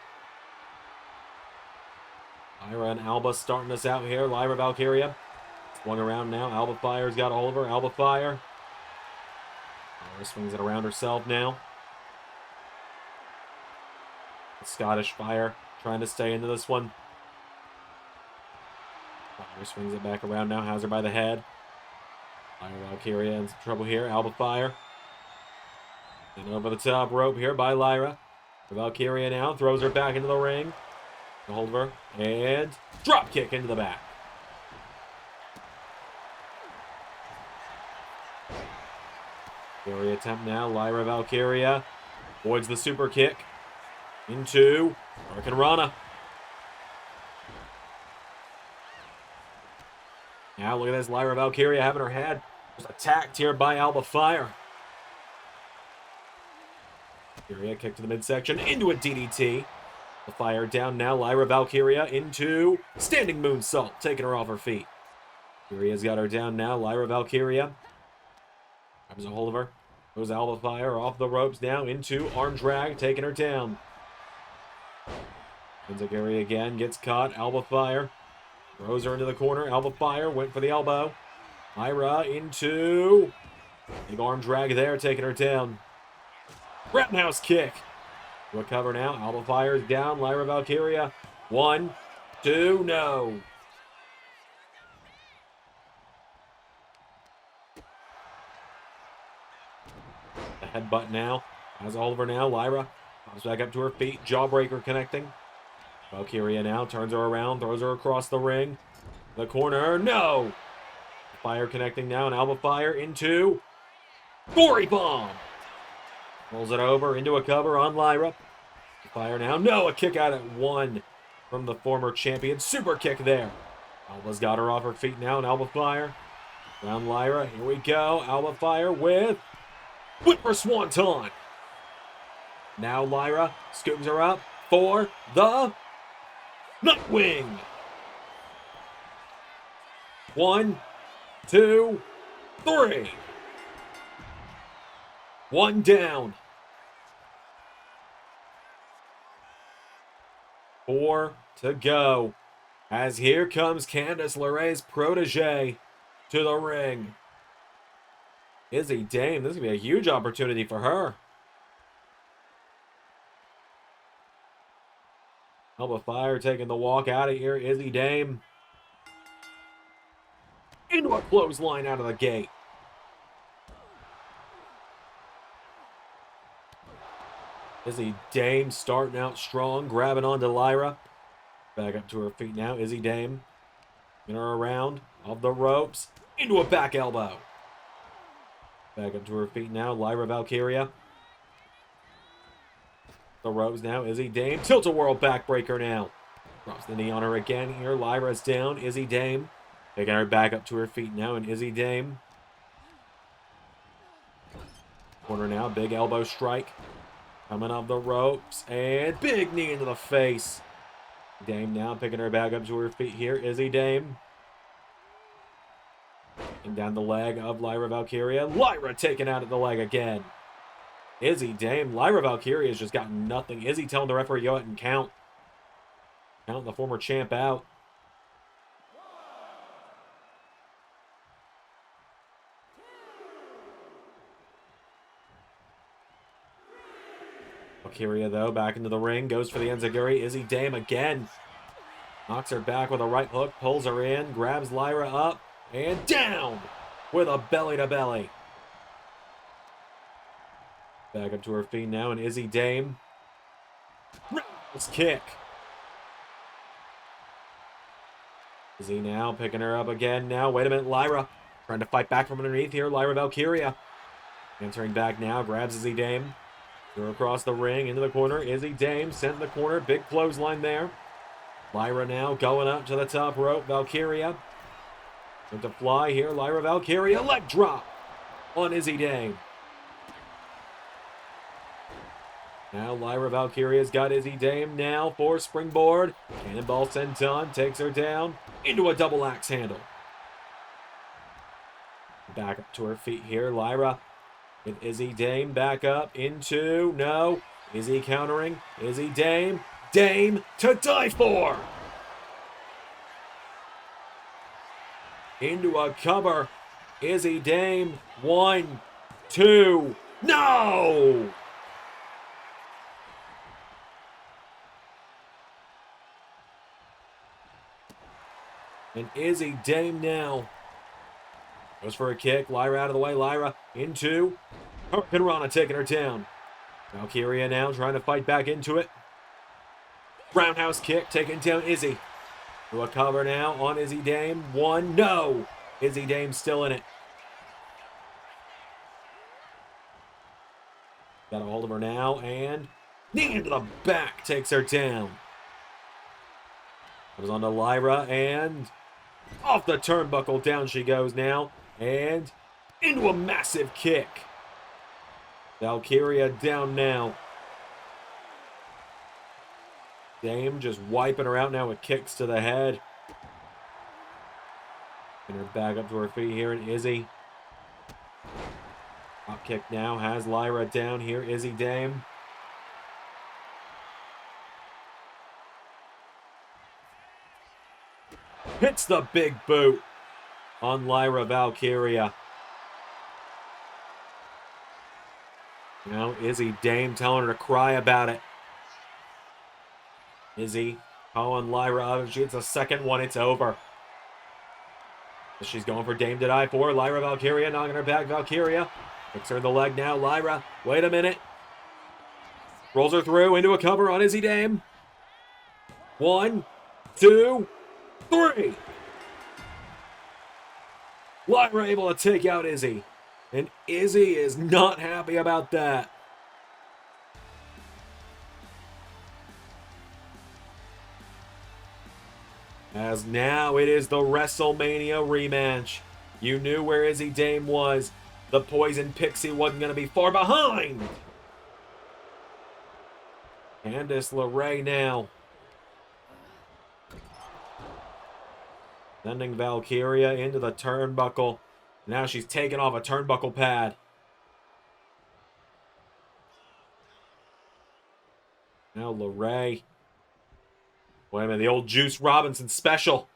Lyra and Alba starting us out here. Lyra Valkyria. Swung around now. Alba Fire's got a hold of her. Alba Fire. Lyra swings it around herself now. Scottish Fire trying to stay into this one. Fire swings it back around now. Has her by the head. Lyra Valkyria in some trouble here. Alba Fire. And over the top rope here by Lyra. Valkyria now throws her back into the ring. Hold her. And drop kick into the back. Valkyria attempt now. Lyra Valkyria avoids the super kick. Into Hurricane Rana. Now look at this. Lyra Valkyria having her head just attacked here by Alba Fire. Valkyria kick to the midsection into a DDT. The Fire down now. Lyra Valkyria into standing moonsault, taking her off her feet. Valkyria's got her down now. Lyra Valkyria grabs a hold of her. Goes Alba Fire off the ropes now into arm drag, taking her down. Valkyria again gets caught. Alba Fire throws her into the corner. Alba Fire went for the elbow. Lyra into big arm drag there, taking her down. Roundhouse kick. To a cover now. Alba Fire's down. Lyra Valkyria. 1, 2, no. The headbutt now. Has Oliver now. Lyra comes back up to her feet. Jawbreaker connecting. Valkyria now turns her around. Throws her across the ring. The corner. No. Fire connecting now. And Alba Fire into Gory Bomb. Rolls it over into a cover on Lyra. Fire now. No, a kick out at 1 from the former champion. Super kick there. Alba's got her off her feet now. And Alba Fire around Lyra. Here we go. Alba Fire with Whipper Swanton. Now Lyra scoops her up for the Nightwing. 1, 2, 3. 1 down. 4 to go. As here comes Candice LeRae's protege to the ring. Izzy Dame, this is going to be a huge opportunity for her. Alba Fire taking the walk out of here. Izzy Dame into a clothesline out of the gate. Izzy Dame starting out strong, grabbing onto Lyra. Back up to her feet now. Izzy Dame getting her around off the ropes into a back elbow. Back up to her feet now. Lyra Valkyria. The ropes now. Izzy Dame. Tilt-a-whirl backbreaker now. Drops the knee on her again here. Lyra's down. Izzy Dame taking her back up to her feet now. And Izzy Dame. Corner now. Big elbow strike. Coming off the ropes. And big knee into the face. Dame now picking her back up to her feet here. Izzy Dame. And down the leg of Lyra Valkyria. Lyra taken out at the leg again. Izzy Dame. Lyra Valkyria has just got nothing. Izzy telling the referee, go ahead and count. Count the former champ out. Valkyria, though, back into the ring. Goes for the enziguri. Izzy Dame again. Knocks her back with a right hook. Pulls her in. Grabs Lyra up. And down with a belly-to-belly. Back up to her feet now. And Izzy Dame. Roundhouse kick. Izzy now picking her up again now. Wait a minute. Lyra trying to fight back from underneath here. Lyra Valkyria. Entering back now. Grabs Izzy Dame. Through across the ring, into the corner. Izzy Dame sent in the corner. Big clothesline there. Lyra now going up to the top rope. Valkyria. Going to fly here. Lyra Valkyria. Leg drop on Izzy Dame. Now Lyra Valkyria's got Izzy Dame now for springboard. Cannonball sent on, takes her down into a double axe handle. Back up to her feet here, Lyra with Izzy Dame back up into, no, Izzy countering, Izzy Dame, Dame to die for! Into a cover, Izzy Dame, 1, 2, no! And Izzy Dame now goes for a kick. Lyra out of the way. Lyra into Hurricanrana, taking her down. Valkyria now trying to fight back into it. Roundhouse kick, taking down Izzy. To a cover now on Izzy Dame. 1, no! Izzy Dame still in it. Got a hold of her now, and knee into the back takes her down. Goes on to Lyra, and off the turnbuckle, down she goes now, and into a massive kick. Valkyria down now. Dame just wiping her out now with kicks to the head. And her back up to her feet here, and Izzy. Hop kick now, has Lyra down here, Izzy Dame. Hits the big boot on Lyra Valkyria. Now Izzy Dame telling her to cry about it. Izzy calling Lyra up. If she hits a second one, it's over. She's going for Dame to die for. Lyra Valkyria knocking her back. Valkyria kicks her in the leg now. Lyra, wait a minute. Rolls her through into a cover on Izzy Dame. 1, 2, 3. Lyra able to take out Izzy. And Izzy is not happy about that. As now it is the WrestleMania rematch. You knew where Izzy Dame was. The Poison Pixie wasn't going to be far behind. Candice LeRae now. Sending Valkyria into the turnbuckle. Now she's taking off a turnbuckle pad. Now LeRae. Wait a minute, the old Juice Robinson special.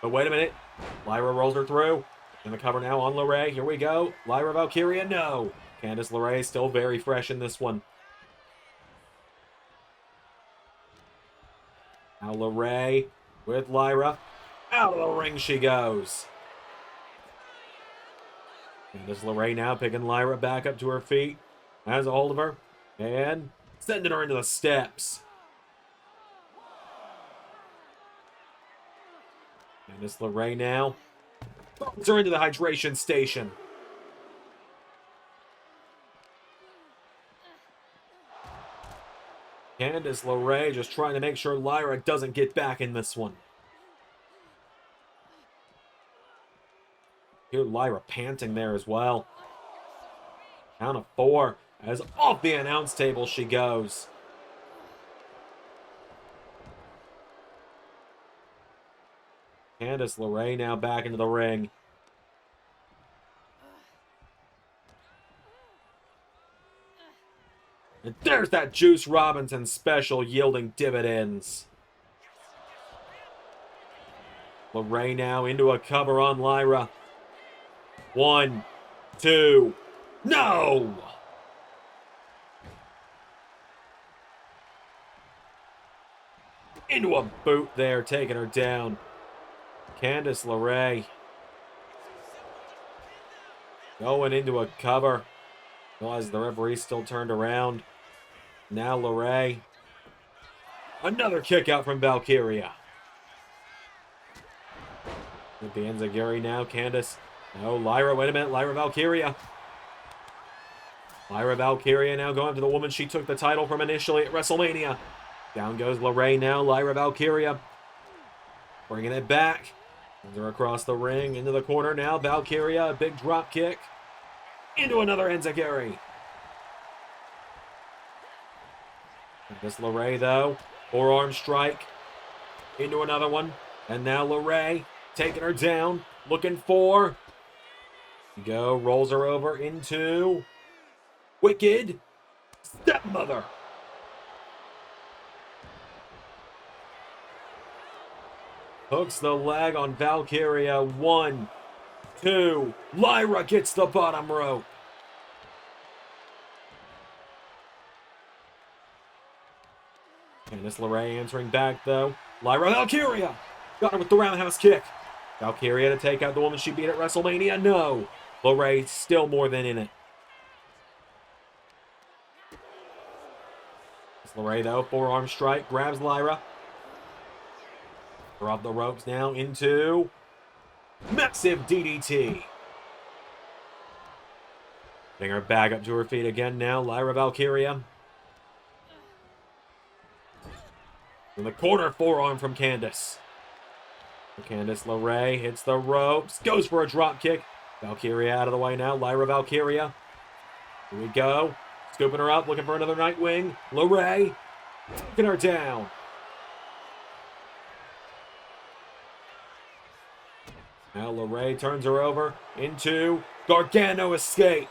But wait a minute. Lyra rolls her through. In the cover now on LeRae. Here we go. Lyra Valkyria, no. Candice LeRae still very fresh in this one. Now LeRae with Lyra. Out of the ring she goes. Candice LeRae now picking Lyra back up to her feet. Has a hold of her. And sending her into the steps. Candice LeRae now throws her into the hydration station. Candice LeRae just trying to make sure Lyra doesn't get back in this one. Hear Lyra panting there as well. Count of 4 as off the announce table she goes. Candice LeRae now back into the ring. And there's that Juice Robinson special yielding dividends. LeRae now into a cover on Lyra. 1, 2, no! Into a boot there, taking her down. Candice LeRae going into a cover. Realize the referee still turned around. Now LeRae. Another kick out from Valkyria. With the Enziguri now, Candice. No, Lyra, wait a minute. Lyra Valkyria. Lyra Valkyria now going to the woman she took the title from initially at WrestleMania. Down goes LeRae now. Lyra Valkyria. Bringing it back. Sends her across the ring, into the corner now. Valkyria, a big drop kick. Into another Enziguri. This LeRae, though. Forearm strike. Into another one. And now LeRae taking her down. Looking for. Go. Rolls her over into. Wicked. Stepmother. Hooks the leg on Valkyria. 1, 2. Lyra gets the bottom rope. Candice LeRae answering back, though. Lyra Valkyria! Got her with the roundhouse kick. Valkyria to take out the woman she beat at WrestleMania. No! LeRae still more than in it. It's LeRae, though. Forearm strike. Grabs Lyra. They're off the ropes now into massive DDT. Getting her back up to her feet again now. Lyra Valkyria. In the corner, forearm from Candice. Candice LeRae hits the ropes. Goes for a drop kick. Valkyria out of the way now. Lyra Valkyria. Here we go. Scooping her up. Looking for another Nightwing. LeRae. Taking her down. Now LeRae turns her over into Gargano escape.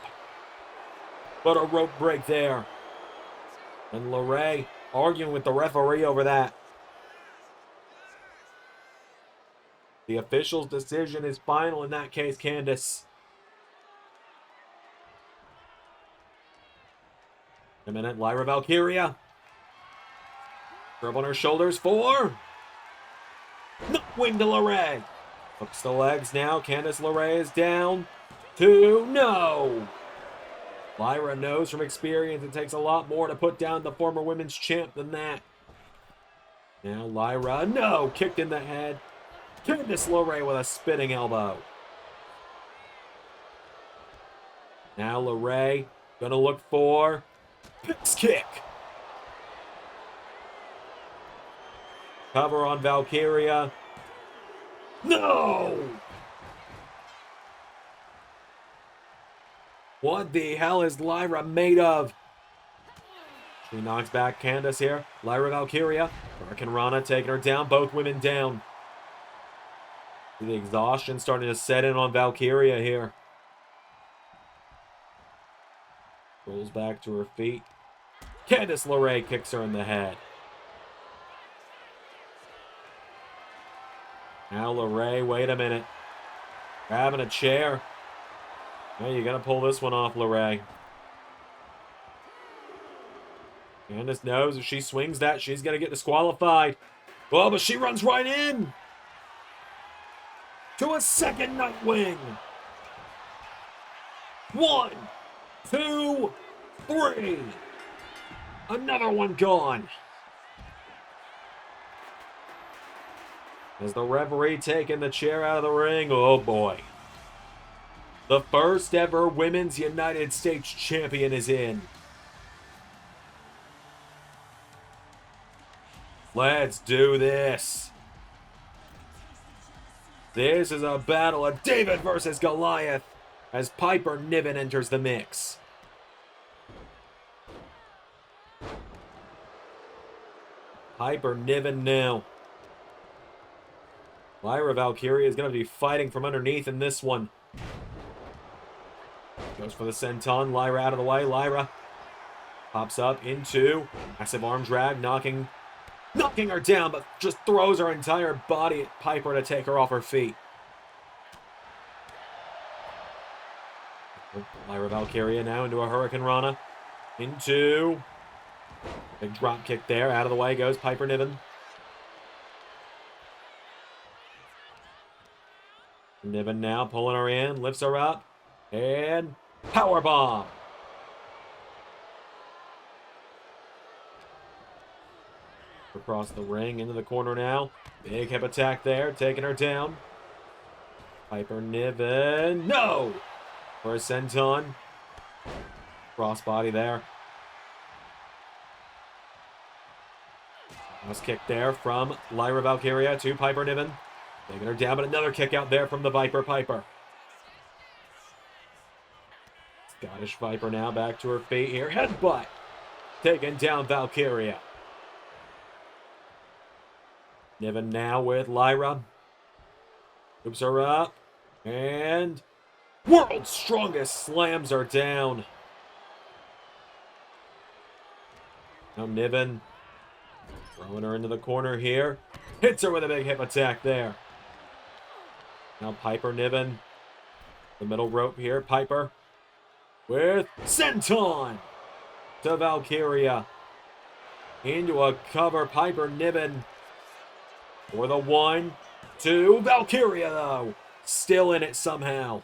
But a rope break there. And LeRae arguing with the referee over that. The official's decision is final in that case, Candice. A minute, Lyra Valkyria. Grab on her shoulders for Nightwing to LeRae. Hooks the legs now. Candice LeRae is down. 2, no. Lyra knows from experience it takes a lot more to put down the former women's champ than that. Now Lyra, no, kicked in the head. Candice LeRae with a spinning elbow. Now LeRae gonna look for Pix kick. Cover on Valkyria. No! What the hell is Lyra made of? She knocks back Candice here. Lyra Valkyria. Hurricane Rana taking her down. Both women down. The exhaustion starting to set in on Valkyria here. Rolls back to her feet. Candice LeRae kicks her in the head. Now LeRae, wait a minute. Grabbing a chair. Well, you gotta pull this one off, LeRae. Candice knows if she swings that, she's gonna get disqualified. Well, but she runs right in. To a second Nightwing. 1, 2, 3. Another one gone. As the referee taking the chair out of the ring, oh boy. The first ever Women's United States Champion is in. Let's do this. This is a battle of David versus Goliath as Piper Niven enters the mix. Piper Niven now. Lyra Valkyria is going to be fighting from underneath in this one. Goes for the senton. Lyra out of the way. Lyra pops up into massive arm drag, knocking her down, but just throws her entire body at Piper to take her off her feet. Lyra Valkyria now into a Hurricane Rana. Into big drop kick there. Out of the way goes Piper Niven. Niven now pulling her in, lifts her up, and powerbomb. Across the ring, into the corner now. Big hip attack there, taking her down. Piper Niven, no! For a senton. Crossbody there. Nice kick there from Lyra Valkyria to Piper Niven. Taking her down, but another kick out there from the Viper Piper. Scottish Viper now back to her feet here. Headbutt. Taking down Valkyria. Niven now with Lyra. Scoops her up. And World's Strongest slams her down. Now Niven throwing her into the corner here. Hits her with a big hip attack there. Now Piper Niven. The middle rope here. Piper with senton to Valkyria. Into a cover. Piper Niven for the 1, 2. Valkyria, though. Still in it somehow.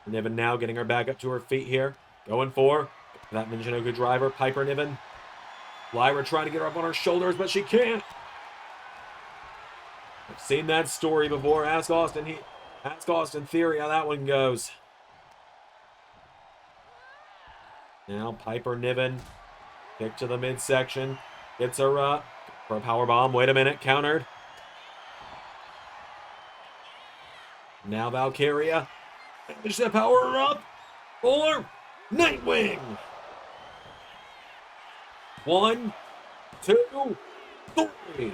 Niven now getting her back up to her feet here. Going for that Michinoku driver. Piper Niven. Lyra trying to get her up on her shoulders, but she can't. I've seen that story before. Ask Austin Theory how that one goes. Now Piper Niven. Kick to the midsection. Gets her up. For a powerbomb. Wait a minute. Countered. Now Valkyria. Managed to power her up. For Nightwing. 1, 2, 3.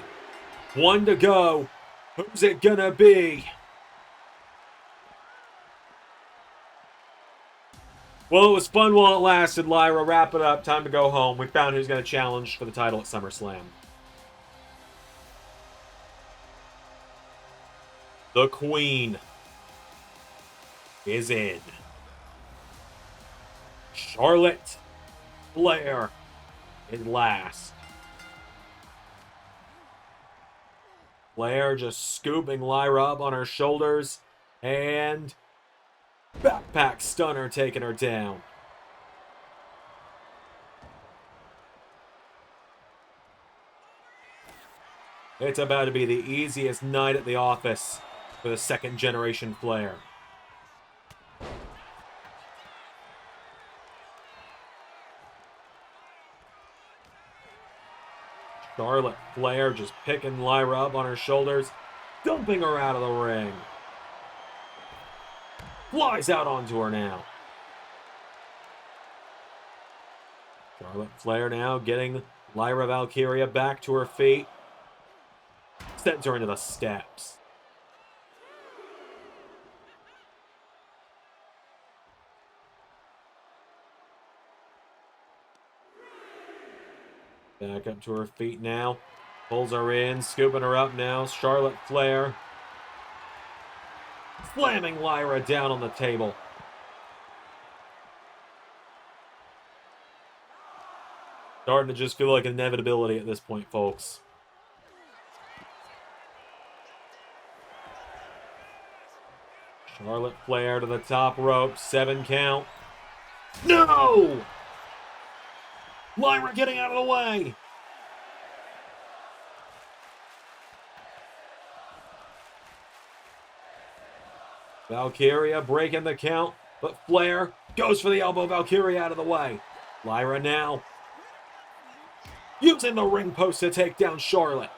1 to go. Who's it gonna be? Well, it was fun while it lasted, Lyra. Wrap it up. Time to go home. We found who's going to challenge for the title at SummerSlam. The Queen is in. Charlotte Flair is last. Flair just scooping Lyra up on her shoulders. And backpack stunner taking her down. It's about to be the easiest night at the office for the second generation Flair. Charlotte Flair just picking Lyra up on her shoulders, dumping her out of the ring. Flies out onto her now. Charlotte Flair now getting Lyra Valkyria back to her feet. Sends her into the steps. Back up to her feet now. Pulls her in, scooping her up now. Charlotte Flair slamming Lyra down on the table. Starting to just feel like inevitability at this point, folks. Charlotte Flair to the top rope. 7 count. No! Lyra getting out of the way. Valkyria breaking the count, but Flair goes for the elbow. Valkyria out of the way. Lyra now using the ring post to take down Charlotte.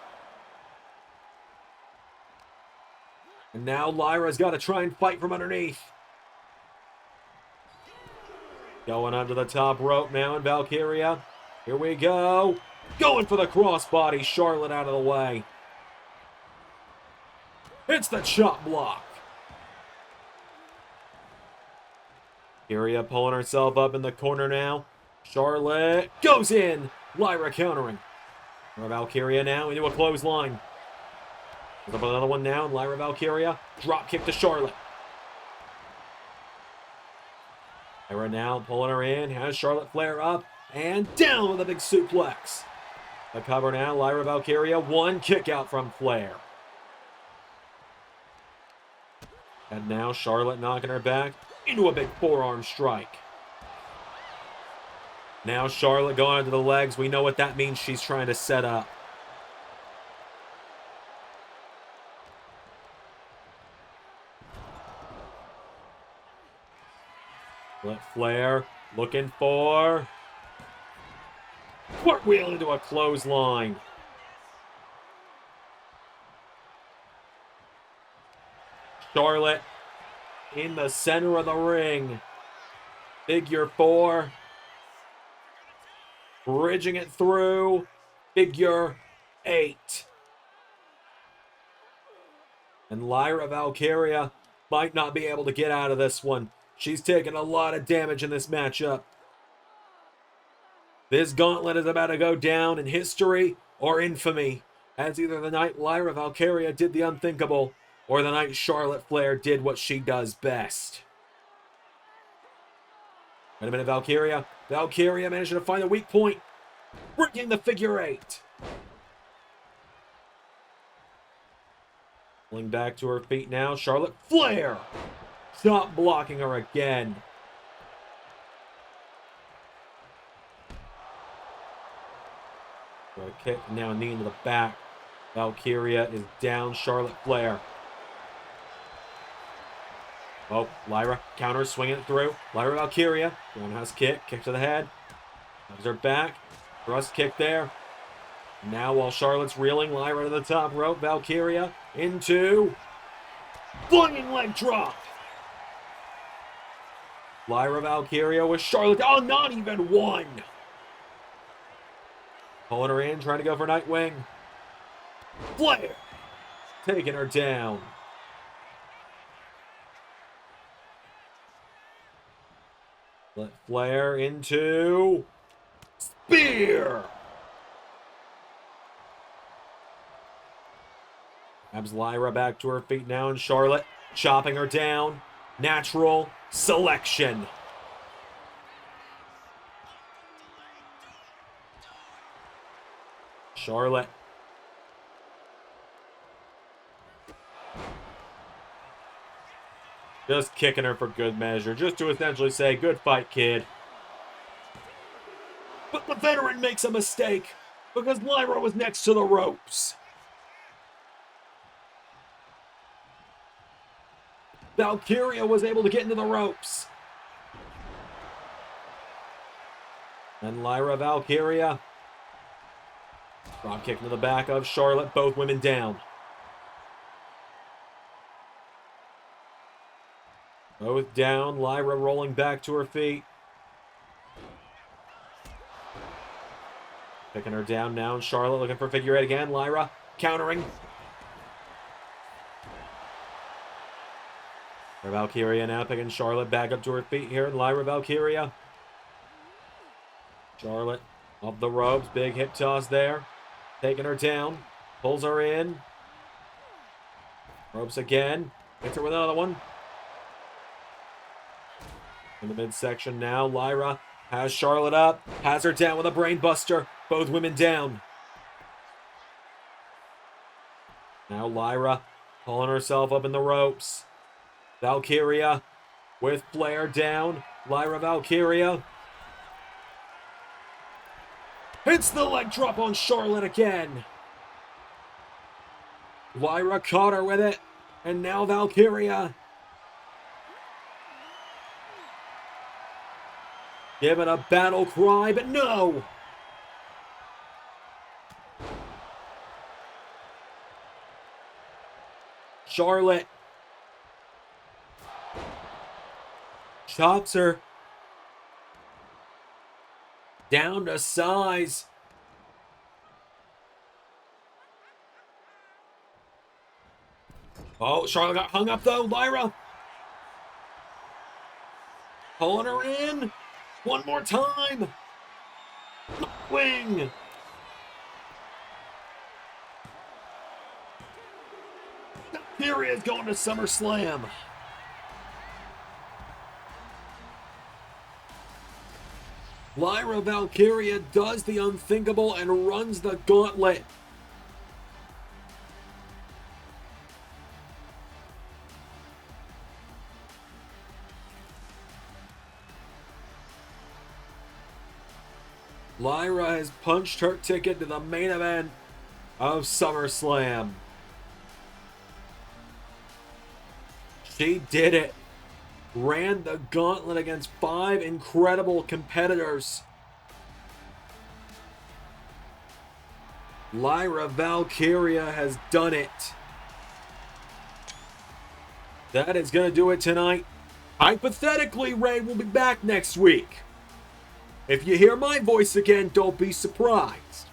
And now Lyra's got to try and fight from underneath. Going under the top rope now in Valkyria. Here we go. Going for the crossbody. Charlotte out of the way. It's the chop block. Valkyria pulling herself up in the corner now. Charlotte goes in. Lyra countering. Valkyria now into a clothesline. There's another one now, and Lyra Valkyria. Drop kick to Charlotte. Lyra now pulling her in. Has Charlotte Flair up. And down with a big suplex. The cover now, Lyra Valkyria. 1 kick out from Flair. And now Charlotte knocking her back into a big forearm strike. Now Charlotte going onto the legs. We know what that means. She's trying to set up. Flair looking for cartwheel into a clothesline. Charlotte in the center of the ring. Figure 4. Bridging it through. Figure 8. And Lyra Valkyria might not be able to get out of this one. She's taken a lot of damage in this matchup. This gauntlet is about to go down in history or infamy, as either the night Lyra Valkyria did the unthinkable, or the night Charlotte Flair did what she does best. Wait a minute, Valkyria. Valkyria managed to find a weak point, breaking the figure 8. Pulling back to her feet now, Charlotte Flair. Stop blocking her again. A kick, now a knee into the back. Valkyria is down, Charlotte Flair. Oh, Lyra, counter, swinging it through. Lyra Valkyria, roundhouse kick to the head. Has her back, thrust kick there. Now while Charlotte's reeling, Lyra to the top rope, Valkyria into flying leg drop. Lyra Valkyria with Charlotte, oh, not even one. Pulling her in, trying to go for Nightwing. Flair, taking her down. Let Flair into spear. Grabs Lyra back to her feet now, and Charlotte chopping her down. Natural selection. Charlotte. Just kicking her for good measure, just to essentially say, good fight, kid. But the veteran makes a mistake, because Lyra was next to the ropes. Valkyria was able to get into the ropes. And Lyra Valkyria. Drop kick into the back of Charlotte, both women down. Both down, Lyra rolling back to her feet. Picking her down now, and Charlotte looking for figure 8 again. Lyra countering. Valkyria now picking Charlotte back up to her feet here, and Lyra Valkyria. Charlotte up the ropes, big hip toss there. Taking her down, pulls her in. Ropes again, hits her with another one. In the midsection now, Lyra has Charlotte up, has her down with a brain buster. Both women down. Now Lyra pulling herself up in the ropes. Valkyria with Flair down. Lyra Valkyria hits the leg drop on Charlotte again. Lyra caught her with it, and now Valkyria giving a battle cry, but no! Charlotte chops her down to size. Oh, Charlotte got hung up though. Lyra pulling her in one more time. Wing. Valkyria is going to SummerSlam. Lyra Valkyria does the unthinkable and runs the gauntlet. Lyra has punched her ticket to the main event of SummerSlam. She did it. Ran the gauntlet against 5 incredible competitors. Lyra Valkyria has done it. That is going to do it tonight. Hypothetically, Ray will be back next week. If you hear my voice again, don't be surprised.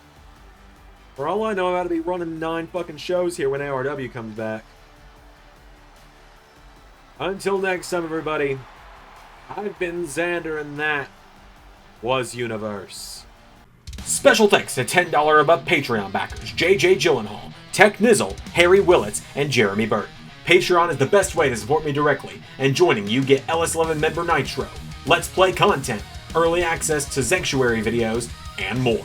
For all I know, I'm about to be running 9 fucking shows here when ARW comes back. Until next time, everybody, I've been Zander, and that was Universe. Special thanks to $10 above Patreon backers JJ Gyllenhaal, Tech Nizzle, Harry Willetts, and Jeremy Burt. Patreon is the best way to support me directly, and joining you get LS11 member Nitro, Let's Play content, early access to Sanctuary videos, and more.